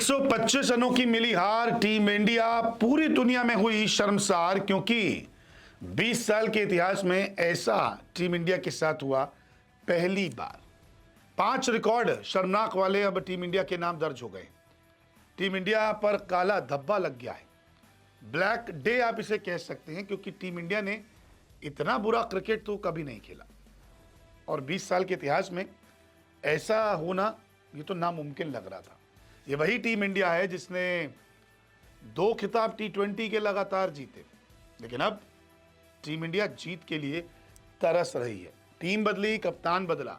125 रनों की मिली हार, टीम इंडिया पूरी दुनिया में हुई शर्मसार, क्योंकि 20 साल के इतिहास में ऐसा टीम इंडिया के साथ हुआ पहली बार। 5 रिकॉर्ड शर्मनाक वाले अब टीम इंडिया के नाम दर्ज हो गए। टीम इंडिया पर काला धब्बा लग गया है, ब्लैक डे आप इसे कह सकते हैं, क्योंकि टीम इंडिया ने इतना बुरा क्रिकेट तो कभी नहीं खेला और 20 साल के इतिहास में ऐसा होना ये तो नामुमकिन लग रहा था। ये वही टीम इंडिया है जिसने 2 खिताब T20 के लगातार जीते, लेकिन अब टीम इंडिया जीत के लिए तरस रही है। टीम बदली, कप्तान बदला,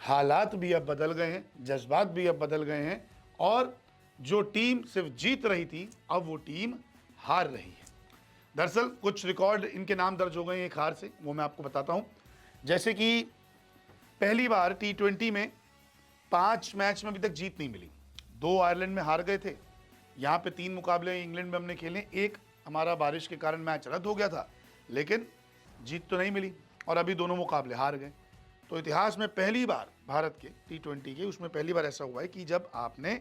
हालात भी अब बदल गए हैं, जज्बात भी अब बदल गए हैं और जो टीम सिर्फ जीत रही थी अब वो टीम हार रही है। दरअसल कुछ रिकॉर्ड इनके नाम दर्ज हो गए एक हार से, वो मैं आपको बताता हूं। जैसे कि पहली बार T20 में 5 मैच में अभी तक जीत नहीं मिली। 2 आयरलैंड में हार गए थे, यहाँ पे 3 मुकाबले इंग्लैंड में हमने खेले, एक हमारा बारिश के कारण मैच रद्द हो गया था, लेकिन जीत तो नहीं मिली और अभी दोनों मुकाबले हार गए। तो इतिहास में पहली बार भारत के T20 के उसमें पहली बार ऐसा हुआ है कि जब आपने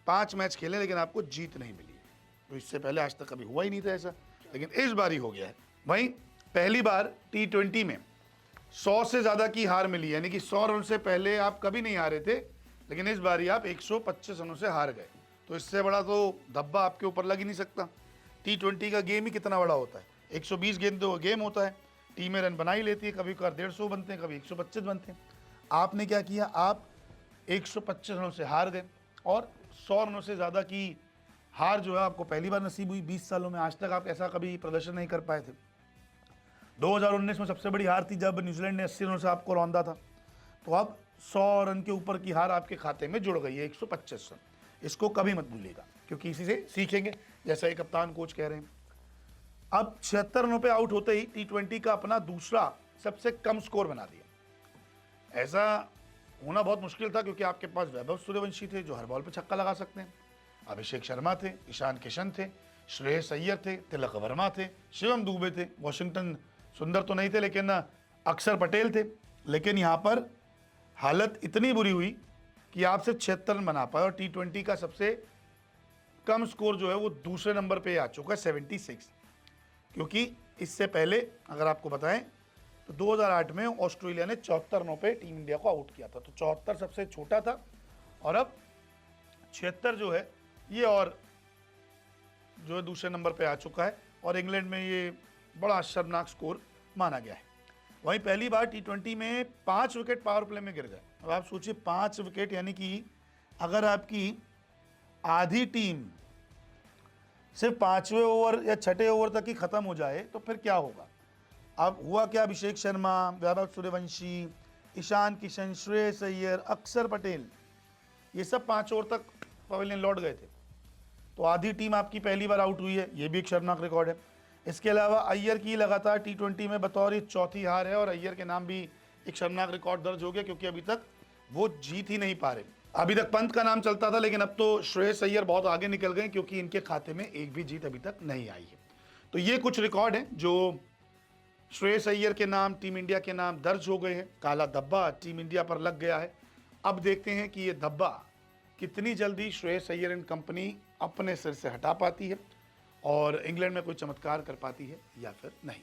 5 मैच खेले लेकिन आपको जीत नहीं मिली। तो इससे पहले आज तक कभी हुआ ही नहीं था ऐसा, लेकिन इस बार ही हो गया है। वहीं पहली बार T20 में 100 से ज़्यादा की हार मिली, यानी कि 100 रन से पहले आप कभी नहीं हारे थे, लेकिन इस बार ही आप 125 रनों से हार गए। तो इससे बड़ा तो धब्बा आपके ऊपर लग ही नहीं सकता। T20 का गेम ही कितना बड़ा होता है, 120 गेंद गेम होता है, टीमें रन बना ही लेती है, कभी कभार 150 बनते हैं, कभी 125 बनते हैं। आपने क्या किया, आप 125 रनों से हार गए और 100 रनों से ज़्यादा की हार जो है आपको पहली बार नसीब हुई 20 सालों में। आज तक आप ऐसा कभी प्रदर्शन नहीं कर पाए थे। 2019 में सबसे बड़ी हार थी जब न्यूजीलैंड ने 80 रनों से आपको रौंदा था। तो अब 100 रन के ऊपर की हार आपके खाते में जुड़ गई है, 125 रन। इसको कभी मत भूलिएगा, क्योंकि इसी से सीखेंगे, जैसा ये कप्तान कोच कह रहे हैं। अब 76 रनों पे आउट होते ही T20 का अपना दूसरा सबसे कम स्कोर बना दिया। ऐसा होना बहुत मुश्किल था, क्योंकि आपके पास वैभव सूर्यवंशी थे जो हर बॉल पे छक्का लगा सकते हैं, अभिषेक शर्मा थे, ईशान किशन थे, श्रेयस अय्यर थे, तिलक वर्मा थे, शिवम दुबे थे, वॉशिंगटन सुंदर तो नहीं थे लेकिन अक्षर पटेल थे। लेकिन यहाँ पर हालत इतनी बुरी हुई कि आप सिर्फ 76 रन बना पाए और T20 का सबसे कम स्कोर जो है वो दूसरे नंबर पे आ चुका है, 76। क्योंकि इससे पहले अगर आपको बताएं तो 2008 में ऑस्ट्रेलिया ने 74 रनों पे टीम इंडिया को आउट किया था। तो 74 सबसे छोटा था और अब 76 जो है ये और जो है दूसरे नंबर पे आ चुका है और इंग्लैंड में ये बड़ा शर्मनाक स्कोर माना गया है। वहीं पहली बार T20 में 5 विकेट पावर प्ले में गिर गए। अब आप सोचिए 5 विकेट, यानी कि अगर आपकी आधी टीम सिर्फ 5वें ओवर या 6ठे ओवर तक ही खत्म हो जाए तो फिर क्या होगा। अब हुआ क्या, अभिषेक शर्मा, वैभव सूर्यवंशी, ईशान किशन, श्रेयस अय्यर, अक्षर पटेल, ये सब 5 ओवर तक पवेलियन लौट गए थे। तो आधी टीम आपकी पहली बार आउट हुई है, ये भी एक शर्मनाक रिकॉर्ड है। इसके अलावा अय्यर की लगातार T20 में बतौर चौथी हार है और अय्यर के नाम भी एक शर्मनाक रिकॉर्ड दर्ज हो गया, क्योंकि अभी तक वो जीत ही नहीं पा रहे। अभी तक पंत का नाम चलता था, लेकिन अब तो श्रेयस अय्यर बहुत आगे निकल गए, क्योंकि इनके खाते में एक भी जीत अभी तक नहीं आई है। तो ये कुछ रिकॉर्ड हैं जो श्रेयस अय्यर के नाम, टीम इंडिया के नाम दर्ज हो गए हैं। काला धब्बा टीम इंडिया पर लग गया है। अब देखते हैं कि ये धब्बा कितनी जल्दी श्रेयस अय्यर एंड कंपनी अपने सिर से हटा पाती है और इंग्लैंड में कोई चमत्कार कर पाती है या फिर नहीं।